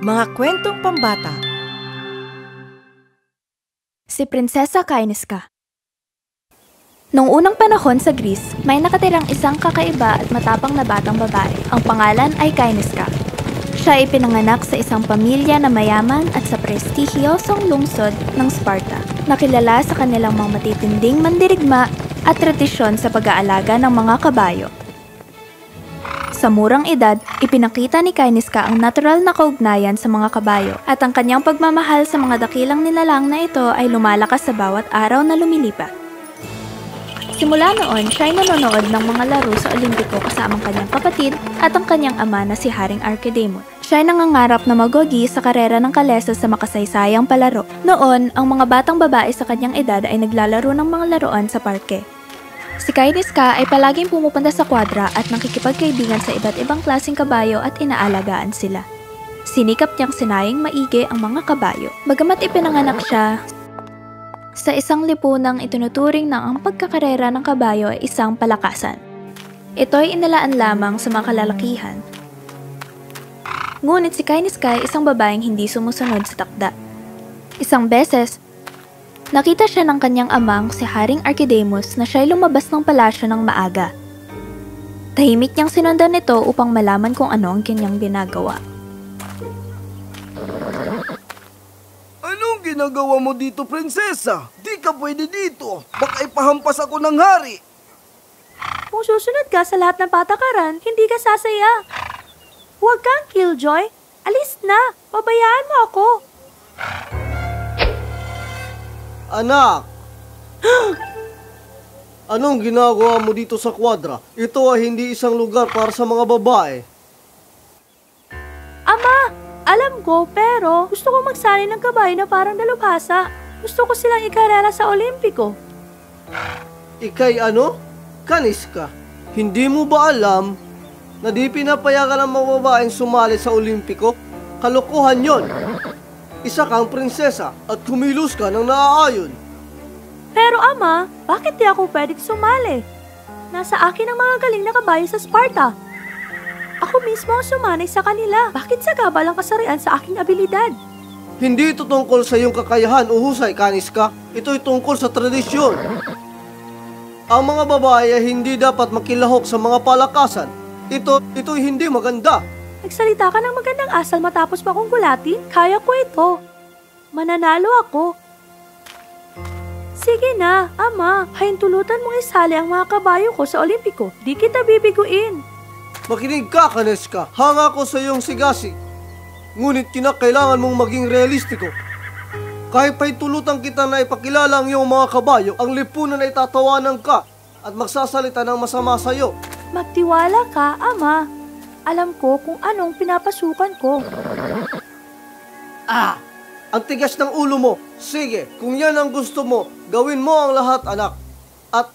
Mga kwentong pambata. Si Prinsesa Kaineska. Noong unang panahon sa Greece, may nakatirang isang kakaiba at matapang na batang babae. Ang pangalan ay Kaineska. Siya ay pinanganak sa isang pamilya na mayaman at sa prestihiyosong lungsod ng Sparta, nakilala sa kanilang mga matitinding mandirigma at tradisyon sa pag-aalaga ng mga kabayo. Sa murang edad, ipinakita ni Kaineska ang natural na kaugnayan sa mga kabayo at ang kanyang pagmamahal sa mga dakilang nilalang na ito ay lumalakas sa bawat araw na lumilipat. Simula noon, siya ay nanonood ng mga laro sa Olimpiko kasama ang kanyang kapatid at ang kanyang ama na si Haring Archidamon. Siya ay nangangarap na magwagi sa karera ng kalesa sa makasaysayang palaro. Noon, ang mga batang babae sa kanyang edad ay naglalaro ng mga laruan sa parke. Si Kaineska ay palaging pumupunta sa kwadra at nakikipagkaibigan sa iba't ibang klaseng kabayo at inaalagaan sila. Sinikap niyang sinayang maigi ang mga kabayo. Bagamat ipinanganak siya sa isang lipunang itinuturing na ang pagkakarera ng kabayo ay isang palakasan. Ito ay inilaan lamang sa mga kalalakihan. Ngunit si Kaineska ay isang babaeng hindi sumusunod sa takda. Isang beses, nakita siya ng kanyang amang si Haring Archidamos na siya'y lumabas ng palasyo ng maaga. Tahimik niyang sinundan ito upang malaman kung ano ang kanyang ginagawa. Anong ginagawa mo dito, prinsesa? Di ka pwede dito. Baka ipahampas ako ng hari. Kung susunod ka sa lahat ng patakaran, hindi ka sasaya. Huwag kang killjoy. Alis na. Pabayaan mo ako. Anak! Anong ginagawa mo dito sa kwadra? Ito ay hindi isang lugar para sa mga babae. Ama, alam ko pero gusto ko magsali ng kabayo na parang dalubhasa. Gusto ko silang ikarera sa Olimpiko. Ikay ano? Kaineska. Hindi mo ba alam na di pinapayagan ng mga babaeng sumali sa Olimpiko? Kalokohan yon. Isa kang prinsesa at kumilos ka ng naaayon. Pero ama, bakit di ako pwedeng sumali? Nasa akin ang mga galing na kabayo sa Sparta. Ako mismo ang sumanay sa kanila. Bakit sagabal ang kasarian sa aking abilidad? Hindi ito tungkol sa iyong kakayahan o husay, Kaineska. Ito'y tungkol sa tradisyon. Ang mga babae ay hindi dapat makilahok sa mga palakasan. Ito'y hindi maganda. Nagsalita ka ng magandang asal matapos pa akong gulatin? Kaya ko ito. Mananalo ako. Sige na, ama. Hintulutan mong isali ang mga kabayo ko sa Olimpiko. Di kita bibiguin. Makinig ka, Kaineska. Hanga ko sa iyong sigasig. Ngunit kinakailangan mong maging realistiko. Kahit pa'y tulutan kita na ipakilala ang iyong mga kabayo, ang lipunan ay tatawanan ka at magsasalita ng masama sa iyo. Magtiwala ka, ama. Alam ko kung anong pinapasukan ko. Ang tigas ng ulo mo. Sige, kung yan ang gusto mo, gawin mo ang lahat, anak. At,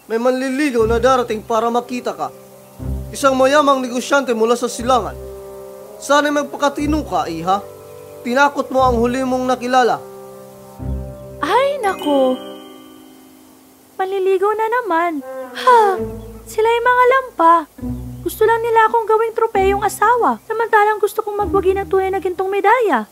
may manliligaw na darating para makita ka. Isang mayamang negosyante mula sa silangan. Sana'y magpakatino ka, iha. Tinakot mo ang huli mong nakilala. Ay, nako. Manliligaw na naman. Sila'y mga lampa. Gusto lang nila akong gawing tropeyong asawa, samantalang gusto kong magwagi ng tunay na gintong medalya.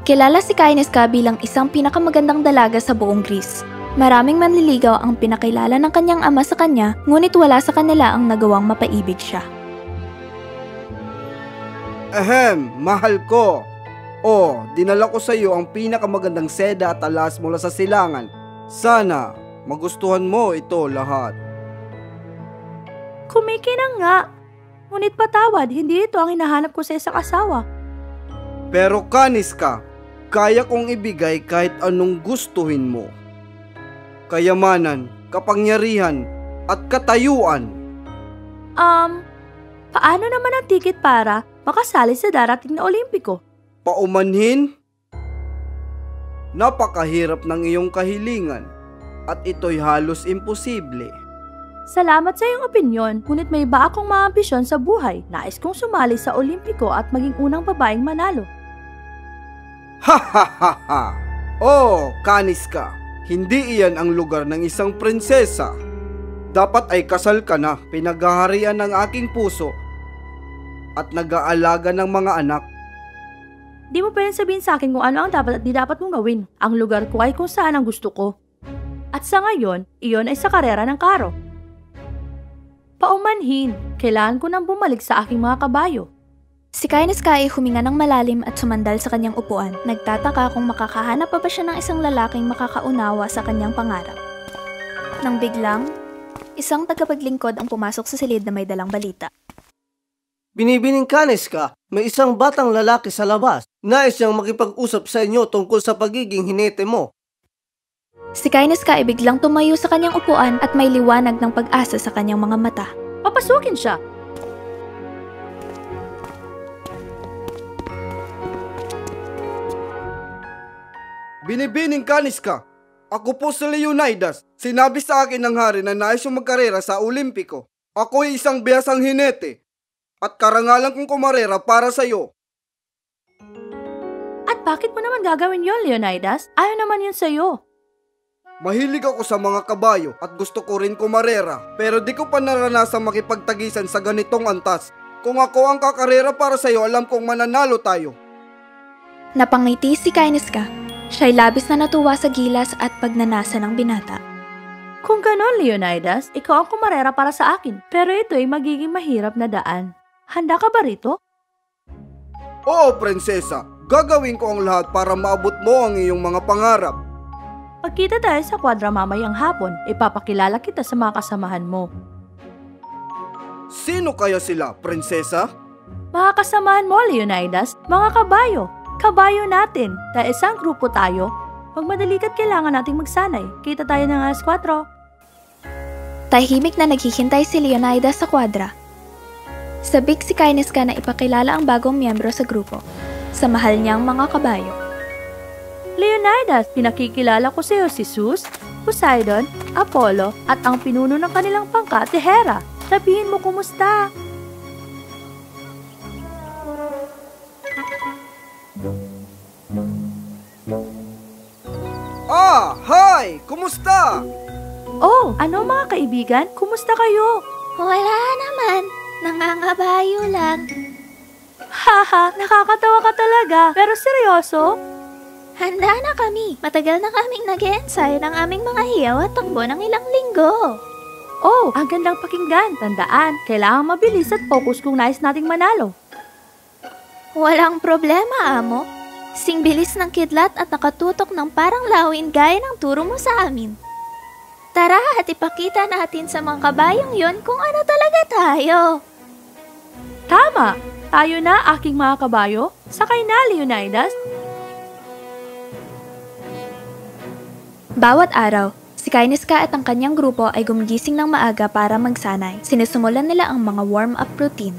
Kilala si Kaineska bilang isang pinakamagandang dalaga sa buong Greece. Maraming manliligaw ang pinakilala ng kanyang ama sa kanya, ngunit wala sa kanila ang nagawang mapaibig siya. Mahal ko. Dinala ko sa iyo ang pinakamagandang seda at alas mula sa silangan. Sana magustuhan mo ito lahat. Kumikinang nga. Ngunit patawad, hindi ito ang hinahanap ko sa isang asawa. Pero Kaineska, kaya kong ibigay kahit anong gustuhin mo. Kayamanan, kapangyarihan, at katayuan. Paano naman ang tiket para makasali sa darating na Olimpiko? Paumanhin? Napakahirap ng iyong kahilingan at ito'y halos imposible. Salamat sa iyong opinyon, ngunit may iba akong mga ambisyon sa buhay. Nais kong sumali sa Olimpiko at maging unang babaeng manalo. Kaineska, hindi iyan ang lugar ng isang prinsesa. Dapat ay kasal ka na, pinaghaharian ng aking puso. at nag-aalaga ng mga anak. Di mo pwedeng sabihin sa akin kung ano ang dapat at di dapat mong gawin. Ang lugar ko ay kung saan ang gusto ko. At sa ngayon, iyon ay sa karera ng karo. Paumanhin, kailangan ko nang bumalik sa aking mga kabayo. Si Kaineska ay huminga ng malalim at sumandal sa kanyang upuan. Nagtataka kung makakahanap pa ba siya ng isang lalaking makakaunawa sa kanyang pangarap. Nang biglang, isang tagapaglingkod ang pumasok sa silid na may dalang balita. Binibining Kaineska, may isang batang lalaki sa labas. Nais niyang makipag-usap sa inyo tungkol sa pagiging hinete mo. Si Kaineska ay biglang tumayo sa kanyang upuan at may liwanag ng pag-asa sa kanyang mga mata. Papasukin siya! Binibining Kaineska, ako po si Leonidas. Sinabi sa akin ng hari na nais yung magkarera sa Olimpiko. Ako ay isang bihasang hinete at karangalan kong kumarera para sa iyo. At bakit mo naman gagawin yon, Leonidas? Ayaw naman yun sa'yo. Mahilig ako sa mga kabayo at gusto ko rin kumarera, pero di ko pa naranasang makipagtagisan sa ganitong antas. Kung ako ang kakarera para sa iyo, alam kong mananalo tayo. Napangiti si Kaineska. Siya'y labis na natuwa sa gilas at pagnanasa ng binata. Kung ganon, Leonidas, ikaw ang kumarera para sa akin. Pero ito ay magiging mahirap na daan. Handa ka ba rito? Oo, prinsesa. Gagawin ko ang lahat para maabot mo ang iyong mga pangarap. Pagkita tayo sa kwadra mamayang hapon, ipapakilala kita sa mga kasamahan mo. Sino kaya sila, prinsesa? Mga kasamahan mo, Leonidas, mga kabayo. Kabayo natin. Dahil isang grupo tayo, pag madalikat kailangan nating magsanay. Kita tayo ng alas 4. Tahimik na naghihintay si Leonidas sa kwadra. Sabik si Kaineska na ipakilala ang bagong miyembro sa grupo, sa mahal niyang mga kabayo. Leonidas, pinakikilala ko sa iyo si Zeus, Poseidon, Apollo, at ang pinuno ng kanilang pangkat, si Hera. Sabihin mo kumusta? Hi! Kumusta? Oh, ano mga kaibigan? Kumusta kayo? Wala naman. Nangangabayo lang. Haha, nakakatawa ka talaga. Pero seryoso? Handa na kami. Matagal na kaming nag-e-ensayo ng aming mga hiyaw at takbo ng ilang linggo. Oh, ang gandang pakinggan. Tandaan, kailangan mabilis at focus kung nais nating manalo. Walang problema, amo. Sing bilis ng kidlat at nakatutok ng parang lawin gaya ng turo mo sa amin. Tara at ipakita natin sa mga kabayong yon kung ano talaga tayo. Tama! Tayo na, aking mga kabayo. Sakay na, Leonidas. Bawat araw, si Kaineska at ang kanyang grupo ay gumigising ng maaga para magsanay. Sinisimulan nila ang mga warm-up routine.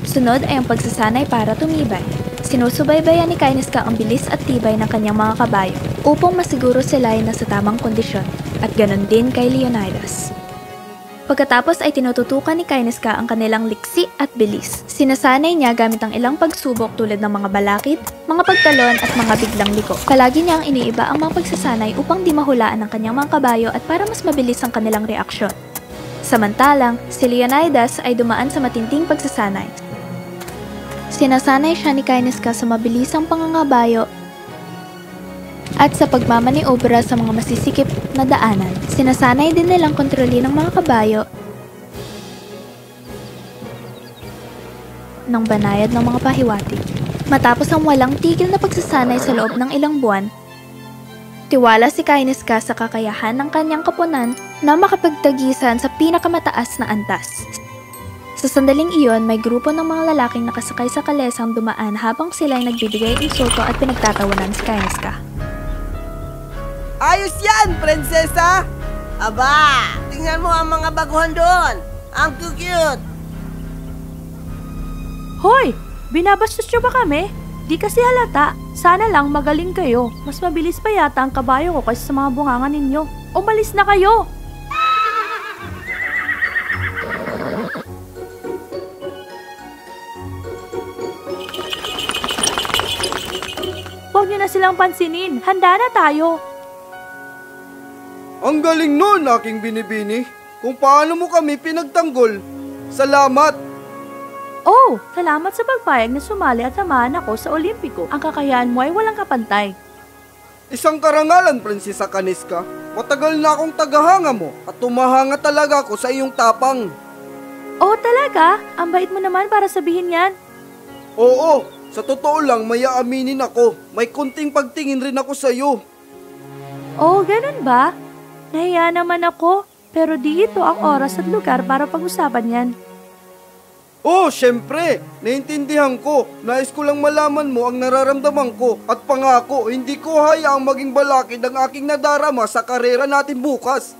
Sunod ay ang pagsasanay para tumibay. Sinusubaybayan ni Kaineska ang bilis at tibay ng kanyang mga kabayo upang masiguro sila ay nasa tamang kondisyon, at ganon din kay Leonidas. Pagkatapos ay tinututukan ni Kaineska ang kanilang liksi at bilis. Sinasanay niya gamit ang ilang pagsubok tulad ng mga balakid, mga pagtalon at mga biglang liko. Palagi niyang iniiba ang mga pagsasanay upang di mahulaan ng kanyang mga kabayo at para mas mabilis ang kanilang reaksyon. Samantalang, si Leonidas ay dumaan sa matinding pagsasanay. Sinasanay siya ni Kaineska sa mabilisang pangangabayo at sa pagmamaniobra sa mga masisikip na daanan. Sinasanay din nilang kontrolin ng mga kabayo ng banayad ng mga pahiwati. Matapos ang walang tigil na pagsasanay sa loob ng ilang buwan, tiwala si Kaineska sa kakayahan ng kanyang kapunan na makapagtagisan sa pinakamataas na antas. Sa sandaling iyon, may grupo ng mga lalaking nakasakay sa kalesang dumaan habang sila'y nagbibigay insulto at pinagtatawanan si Kaineska. Ayos yan, prinsesa! Aba, tingnan mo ang mga baguhan doon. Ang cute! Hoy! Binabastos niyo ba kami? Di kasi halata. Sana lang magaling kayo. Mas mabilis pa yata ang kabayo ko kaysa sa mga bunganga ninyo. Umalis na kayo! Huwag niyo na silang pansinin. Handa na tayo. Ang galing nun, aking binibini. Kung paano mo kami pinagtanggol. Salamat! Oh, salamat sa pagpayag na sumali at samahan ako sa Olimpiko. Ang kakayahan mo ay walang kapantay. Isang karangalan, Prinsesa Kaniska. Matagal na akong tagahanga mo at tumahanga talaga ako sa iyong tapang. Oh, talaga? Ang bait mo naman para sabihin yan. Oo, sa totoo lang may aaminin ako. May kunting pagtingin rin ako sa iyo. Oh, ganun ba? Nahiya naman ako, pero di ito ang oras at lugar para pag-usapan yan. Oh, syempre, naintindihan ko. Nais ko lang malaman mo ang nararamdaman ko at pangako, hindi ko hayaang maging balakid ang aking nadarama sa karera natin bukas.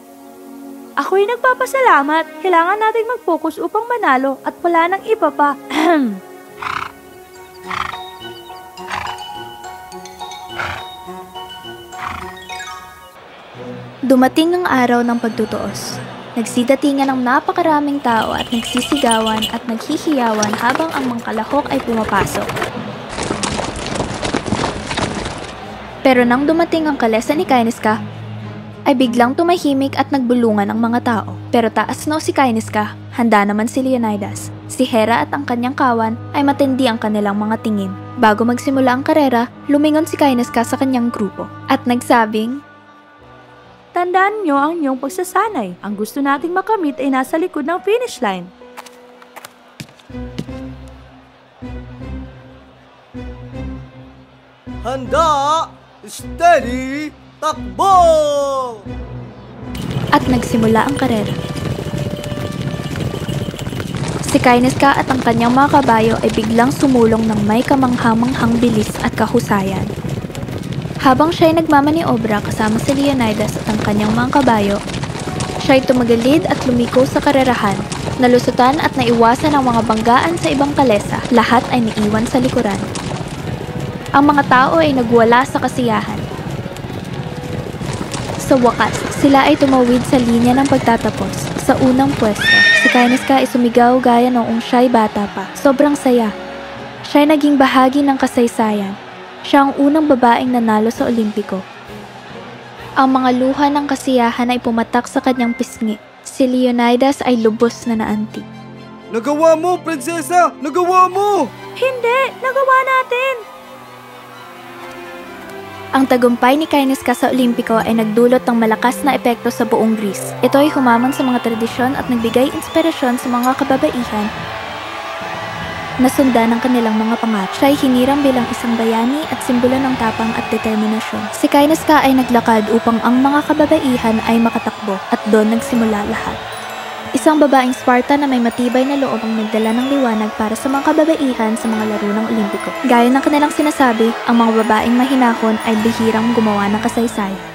Ako'y nagpapasalamat. Kailangan nating mag-focus upang manalo at wala nang iba pa. Dumating ang araw ng pagtutuos. Nagsidatingan ng napakaraming tao at nagsisigawan at naghihiyawan habang ang mga kalahok ay pumapasok. Pero nang dumating ang kalesa ni Kainiska, ay biglang tumahimik at nagbulungan ang mga tao. Pero taas no si Kainiska, handa naman si Leonidas. Si Hera at ang kanyang kawan ay matindi ang kanilang mga tingin. Bago magsimula ang karera, lumingon si Kainiska sa kanyang grupo at nagsabing, Tandaan nyo ang inyong pagsasanay. Ang gusto nating makamit ay nasa likod ng finish line. Handa, steady, takbo! at nagsimula ang karera. Si Kainiska at ang kanyang mga kabayo ay biglang sumulong ng may kamanghamanghang bilis at kahusayan. Habang siya'y nagmamaniobra kasama si Leonidas at ang kanyang mga kabayo, siya'y tumagilid at lumiko sa karerahan, nalusutan at naiwasan ang mga banggaan sa ibang kalesa, lahat ay naiwan sa likuran. Ang mga tao ay nagwala sa kasiyahan. Sa wakas, sila ay tumawid sa linya ng pagtatapos. Sa unang pwesto, si Kainiska ay sumigaw gaya noong siya'y bata pa. Sobrang saya. Siya'y naging bahagi ng kasaysayan. Siya ang unang babaeng nanalo sa Olimpiko. Ang mga luha ng kasiyahan ay pumatak sa kanyang pisngi. Si Leonidas ay lubos na naantig. Nagawa mo, prinsesa! Nagawa mo! Hindi! Nagawa natin! Ang tagumpay ni Kainiska sa Olimpiko ay nagdulot ng malakas na epekto sa buong Greece. Ito ay humamon sa mga tradisyon at nagbigay inspirasyon sa mga kababaihan na sundan ng kanilang mga pangarap. Siya ay hinirang bilang isang bayani at simbolo ng tapang at determinasyon. Si Kainiska ay naglakad upang ang mga kababaihan ay makatakbo at doon nagsimula lahat. Isang babaeng Sparta na may matibay na loob ang nagdala ng liwanag para sa mga kababaihan sa mga laro ng Olimpiko. Gaya ng kanilang sinasabi, ang mga babaeng mahinahon ay bihirang gumawa ng kasaysayan.